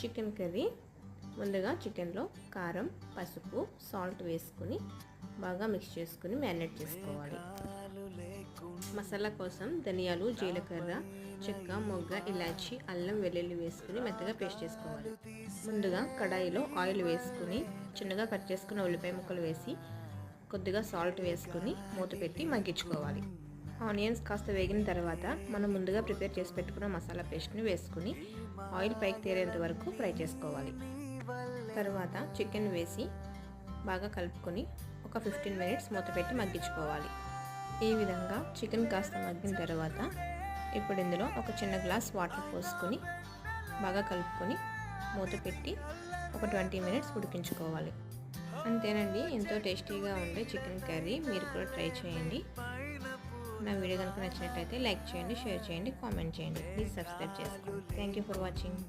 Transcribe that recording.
Chicken curry ముందుగా చికెన్లో కారం, పసుపు, సాల్ట్ వేసుకుని బాగా మిక్స్ చేసుకుని మ్యారినేట్ చేసుకోవాలి. మసాలా కోసం ధనియాలు, జీలకర్ర, చెక్క, మొగ్గ, ఇలాచి, అల్లం, వెల్లుల్లి వేసుకుని మెత్తగా పేస్ట్ చేసుకోవాలి. ముందుగా కడాయిలో ఆయిల్ వేసుకుని చిన్నగా కట్ చేసుకున్న ఉల్లిపాయ ముక్కలు వేసి కొద్దిగా సాల్ట్ వేసుకుని మూత పెట్టి మగ్గించుకోవాలి. ఆనియన్స్ కాస్త వేగిన తర్వాత మనం ముందుగా ప్రిపేర్ చేసి పెట్టుకున్న మసాలా పేస్ట్ని వేసుకుని ఆయిల్ పైకి తేలేంత వరకు ఫ్రై చేసుకోవాలి. తర్వాత చికెన్ వేసి బాగా కలుపుకొని ఒక 15 మినిట్స్ మూత పెట్టి మగ్గించుకోవాలి. ఈ విధంగా చికెన్ కాస్త మగ్గిన తర్వాత ఇప్పుడు ఇందులో ఒక చిన్న గ్లాస్ వాటర్ పోసుకొని బాగా కలుపుకొని మూత పెట్టి ఒక 20 మినిట్స్ ఉడికించుకోవాలి. అంతేనండి, ఎంతో టేస్టీగా ఉండే చికెన్ కర్రీ. మీరు కూడా ట్రై చేయండి. నా వీడియో కనుక నచ్చినట్లయితే లైక్ చేయండి, షేర్ చేయండి, కామెంట్ చేయండి. ప్లీజ్ సబ్స్క్రైబ్ చేసుకోండి. Thank you for watching.